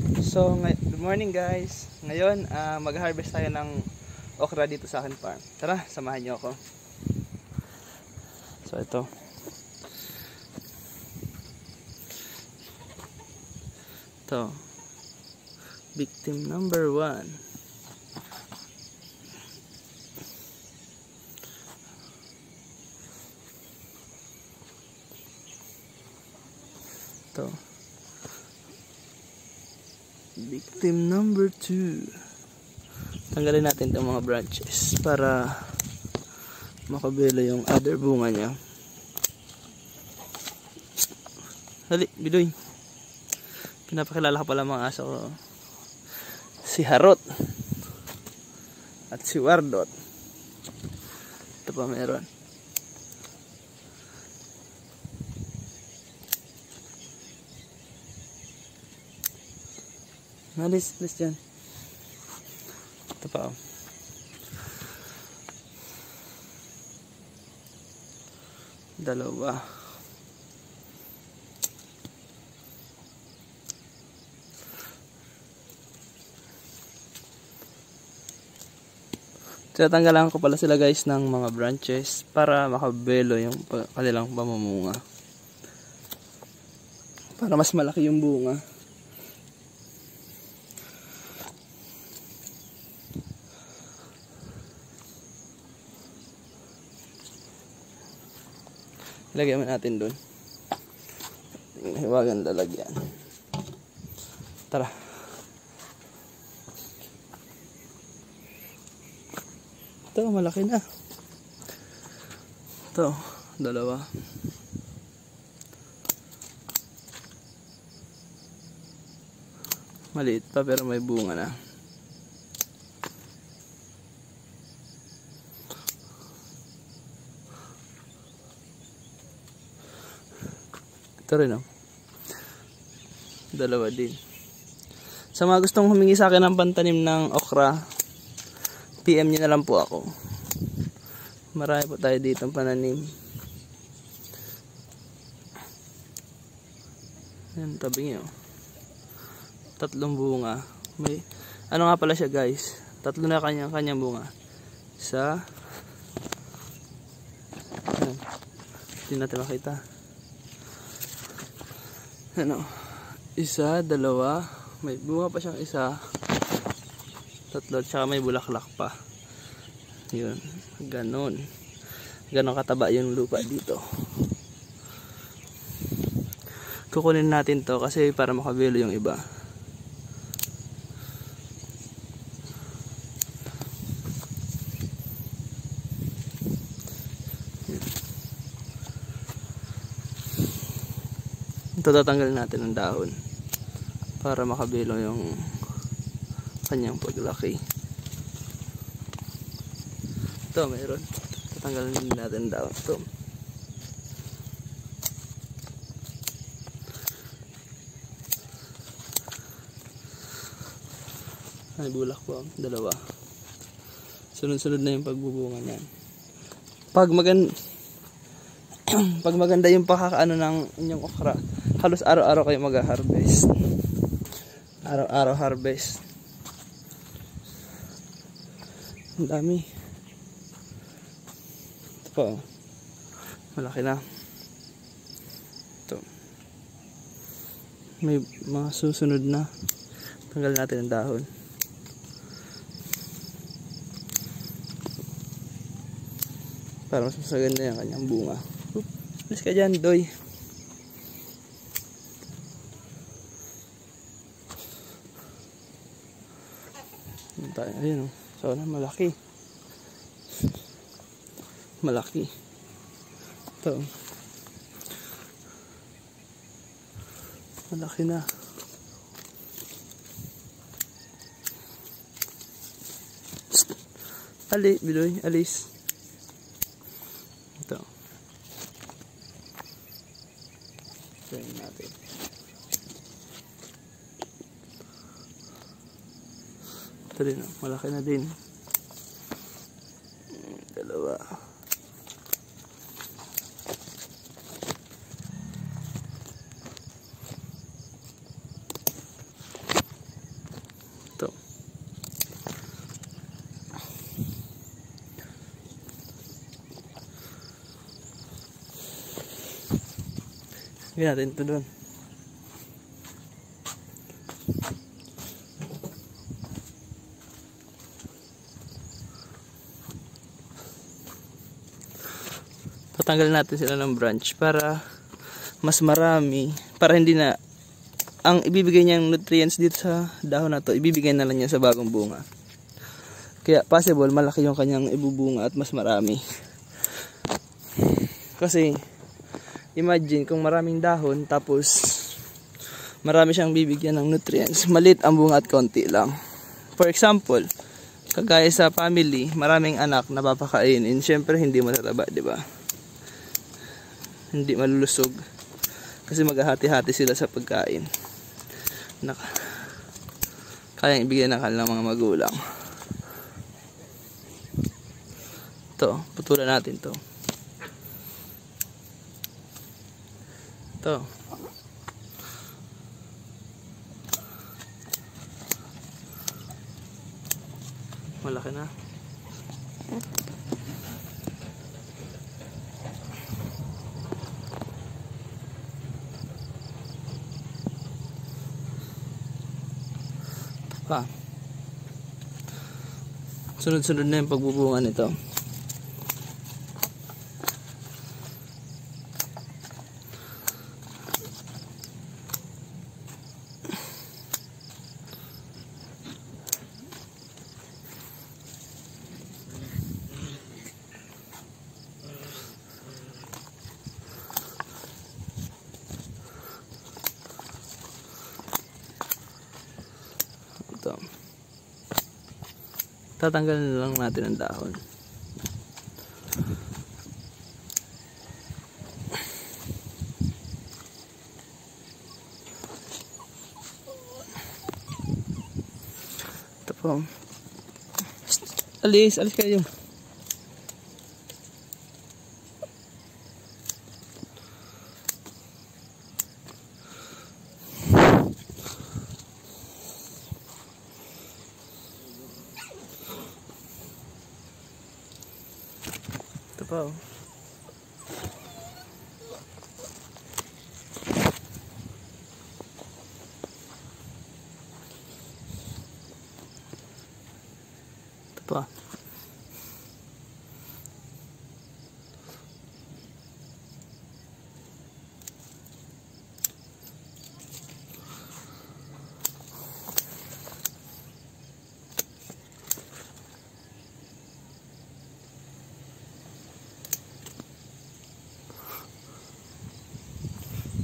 So, good morning guys. Ngayon, mag-harvest tayo ng okra dito sa akin farm. Tara, samahan niyo ako. So, ito. Ito. Victim number 1. Ito. Victim number 2. Tanggalin natin itong mga branches para makabelo yung other bunga niya. Dali, bidoy. Pinapakilala ko pala mga aso ko. Si Harot at si Wardot. Ito pa meron. Alis dyan. Ito pa. Dalawa. Tinatanggalan ko pala sila guys ng mga branches para makabelo yung kanilang pamamunga. Para mas malaki yung bunga. Lagyan mo natin doon. Hiwagan lalagyan. Tara. Ito, malaki na. Ito, dalawa. Maliit pa pero may bunga na. Ito rin, oh. Dalawa din. Sa mga gustong humingi sa akin ng pantanim ng okra, PM nyo na lang po ako. Marami po tayo dito pananim. Yan, tabi nyo. 3 bunga. May, ano nga pala siya guys? 3 na kanyang bunga. Isa. Yan. Hindi natin makita. Ano? Isa, dalawa. May bunga pa siyang isa. 3, tsaka may bulaklak pa. Yun. Ganon. Ganon kataba yung lupa dito. Kukunin natin to kasi para makabelo yung iba. Ito tatanggalin natin ang dahon para makabelo yung kanyang paglaki. Ito mayroon. Tatanggalin natin ang dahon. Ito. Ay bulak po. Dalawa. Sunod-sunod na yung pagbubunga niyan. Pag maganda yung pakakaano ng inyong okra, halos araw-araw kayo mag-harvest. Araw-araw harvest. Ang dami. Ito pa. Malaki na. Ito. May mga susunod na. Tanggal natin ang dahon. Para mas masaganda yung kanyang bunga. Alis ka dyan, doy. Ayun, so na malaki. Malaki. Ito. Malaki na. Ali, biloy, alis. Ito. Ito natin. Ito rin, malaki na din. Dalawa. Lagyan natin ito doon. Tatanggalin natin sila ng branch para mas marami, para hindi na ang ibibigay niyang nutrients dito sa dahon na to, ibibigay na lang niya sa bagong bunga. Kaya possible malaki yung kanyang ibubunga at mas marami. Kasi imagine kung maraming dahon tapos marami siyang bibigyan ng nutrients, maliit ang bunga at konti lang. For example, kagaya sa family, maraming anak na papakainin, syempre hindi matataba, di ba? Hindi malulusog kasi maghahati-hati sila sa pagkain na kayang ibigay ng kanilang mga magulang. Ito, putulan natin to. Ito. Malaki na. Pa. Sunod-sunod na yung pagbubunga nito. Tatanggalin lang natin ang dahon. Ito po. Alis kayo. Ito pa oh. Ito pa.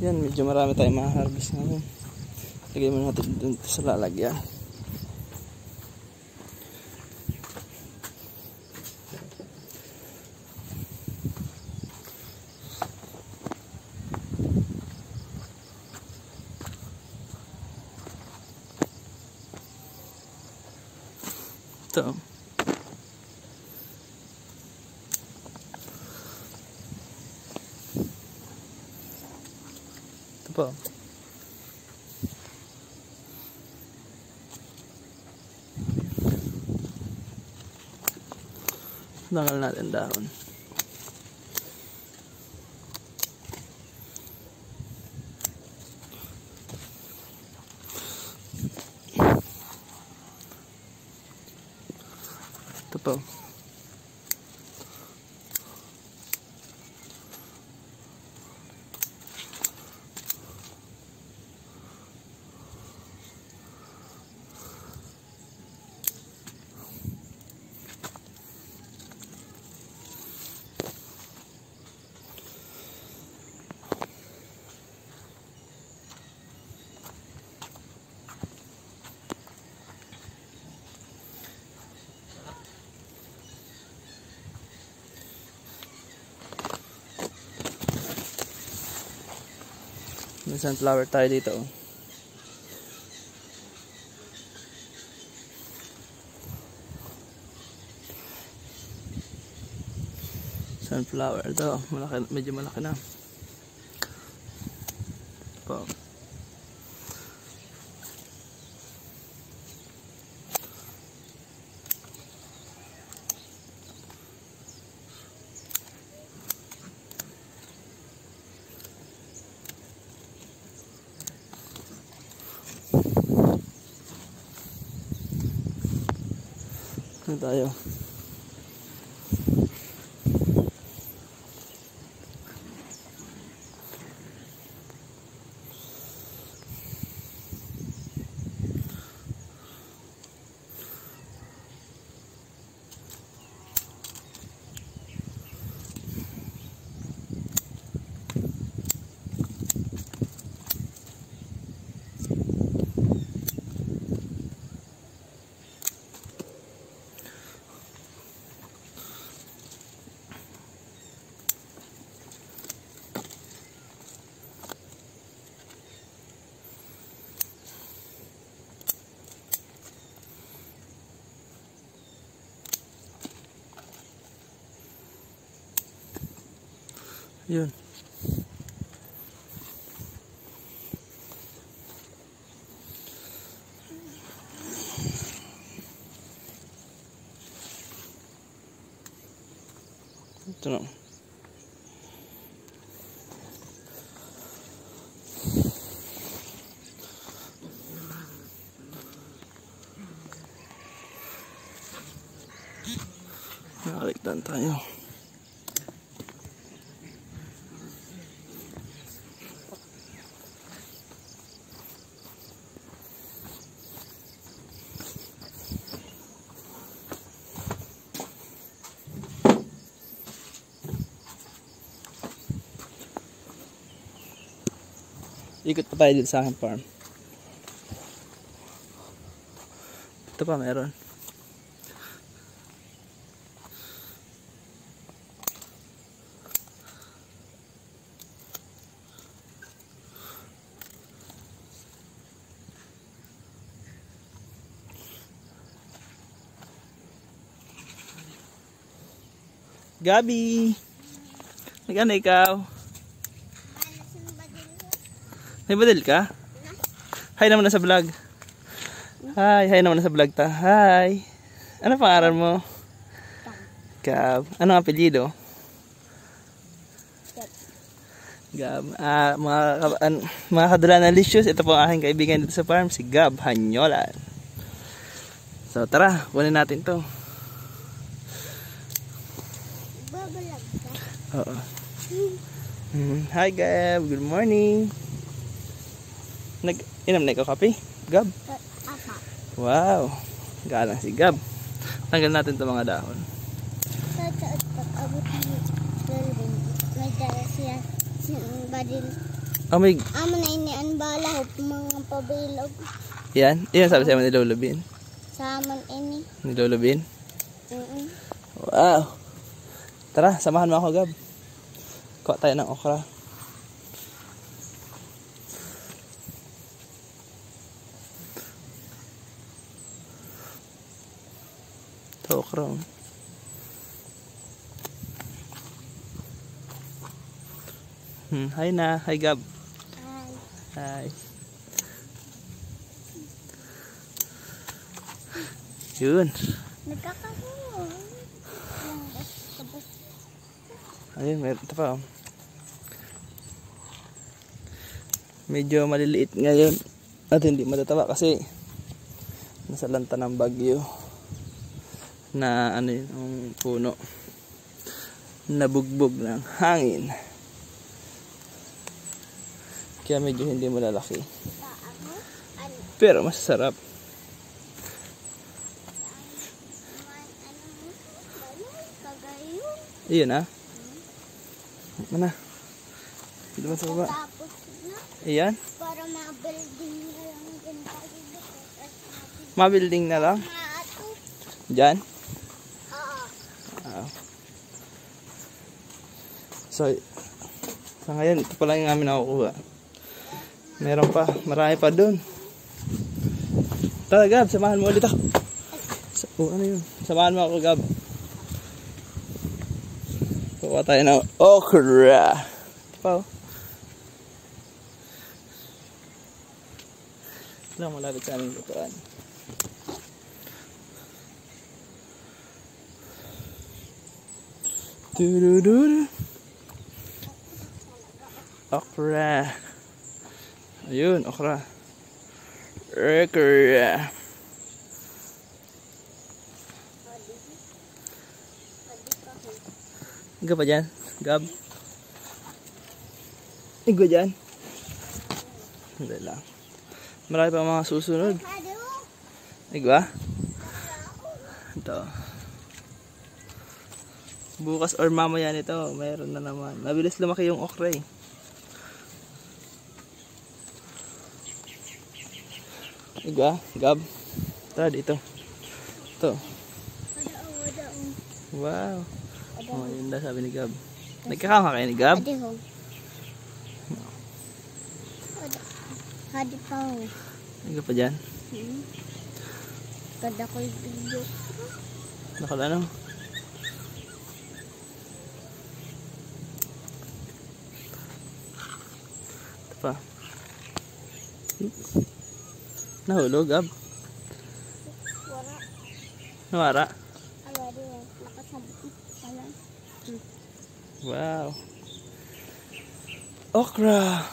Yan, medyo marami tayong ma-harvest ngayon. Lagay muna natin dito sa lalagyan. Ito. Ito po. Tanggal natin dahon. Ito po. May sunflower tayo dito. Sunflower ito, malaki, medyo malaki na. Po. Ano tayo? Yun. Ito na. Nakaligtan tayo. Ikot pa tayo dito sa aking farm. Ito pa meron. Gabi! Nagana ikaw? May badil ka? Hi naman na sa vlog. Hi naman na sa vlog ta. Hi. Ano pangalan mo? Gab. Ano ang apelyido? Gab. Mga kadala-nalicious, ito po ang aking kaibigan dito sa farm, si Gab Hanyolan. So tara, kunin natin to. Babalag ka? Oo. Hi Gab, good morning. Inom na ikaw kape? Gab? Apa. Wow. Galang si Gab. Tanggal natin itong mga dahon. Sa pag-abot ni Lolvin, may dala siya badil. Oh, may... Amo na inian bala mga pabilog. Yan? Yan sabi sa'yo ni Lolo Bin? Sa amon ini. Ni Lolo Bin? Mm. Wow. Tara, samahan mo ako Gab. Kuha tayo ng okra. Okra. Hi na. Hi Gab. Hi. Hi. Yun. Nagkakaroon. Ayun, meron ito pa. Medyo maliliit ngayon at hindi matataba kasi nasa lanta ng bagyo. Na ano yun, ang puno nabugbog ng hangin, kaya medyo hindi malalaki pero masarap. Iyon ha. Mana? Dito sa baba. Iyan. Para ma-building na lang din tayo. Ma-building na lang? Diyan? So ngayon, ito pala yung amin nakukuha. Meron pa, marami pa dun. Tara Gab, samahan mo ulit ako. Ano yun? Samahan mo ako Gab. Kuha tayo ng okra. Ito pa oh. Lang malapit sa aming lutuan. Dururur. Okra. Ayun, okra. Okra. Iga pa dyan, Gab. Iga dyan. Hindi lang. Marami pa mga susunod. Iga. Ito. Bukas or mamaya nito, mayroon na naman. Mabilis lumaki yung okra eh. Iga, Gab. Tara dito. Ito. Wow. Oh, yun na sabi ni Gab. Nagkakama kayo ni Gab? Hadi pa ho. Iga pa dyan. Kada ko yung video. Nakala ano? Ito pa. Nahulog, Gab. Wala. Nawara. Alwari ho. Nakasabot. Wala. Wow. Okra.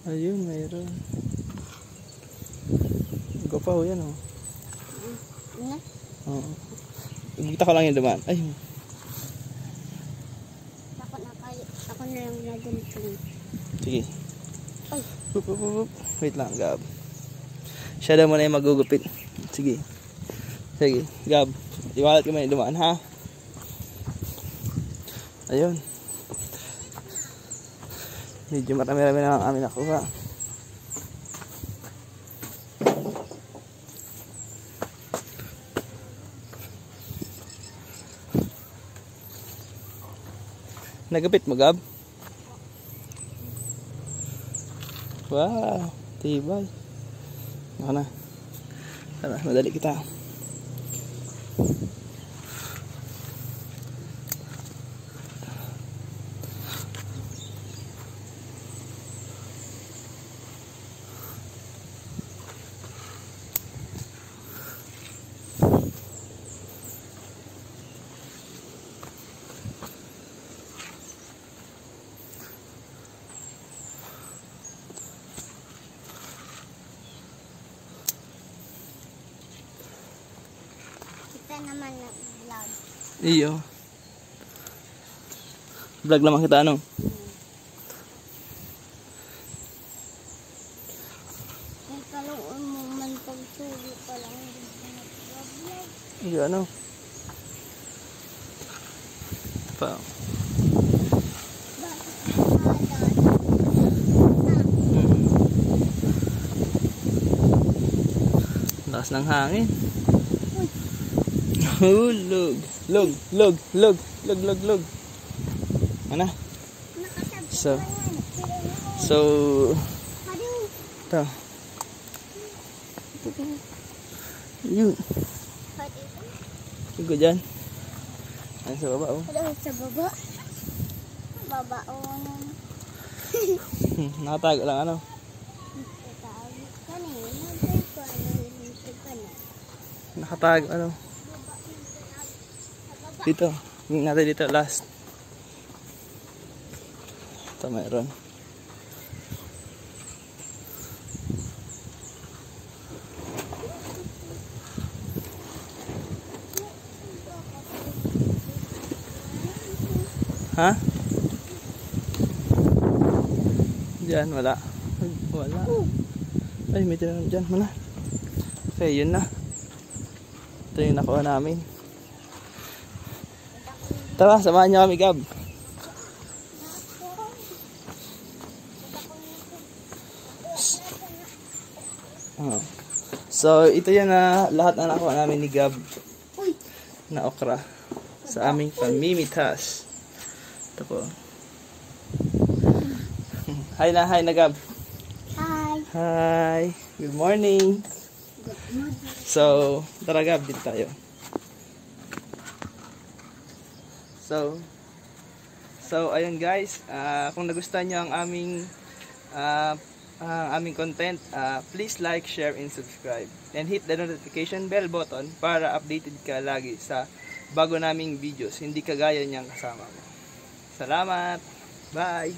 Ayun, mayroon. Gapaw yan, oh. Ano? Oo. Ibigta ko lang yung dumaan. Ay. Ako na lang na ganito. Sige. Ay. Wait lang, Gab. Siya daw muna yung magugupit. Sige. Sige, Gab. Iwalat ko man yung dumaan, ha? Ayun. Medyo marami-rami na ang amin nakuha. Nagapit mo, Gab? Wow, tibay. Naka na. Tara, madali kita. Kita naman na vlog. Iyo. Vlog naman kita, ano? May kaluan mo man pagsulo pa lang dito na vlog. Iyo, ano? Pa. Lakas ng hangin. Lug. Lug. Lug. Lug. Lug. Lug. Lug. Ano? So. Ito. Yun. Igo dyan. Ayan sa baba, oh. Sa baba. Baba, oh. Nakatago lang, ano? Nakatago, ano? Dito. Tingnan natin dito, last. Ito mayroon. Ha? Diyan, wala. Wala. Ay, may tinanong dyan. Mana? Okay, yun na. Ito yung nakuha namin. Tara, samahan niyo kami, Gab. So, ito yan na lahat na nakuha namin ni Gab na okra sa aming pamimitas. Ito po. Hi na, Gab. Hi. Hi. Good morning. So, tara, Gab, dito tayo. So ayun guys, kung nagustuhan nyo ang aming content, please like, share, and subscribe. And hit the notification bell button para updated ka lagi sa bago naming videos, hindi kagaya niyang kasama mo. Salamat! Bye!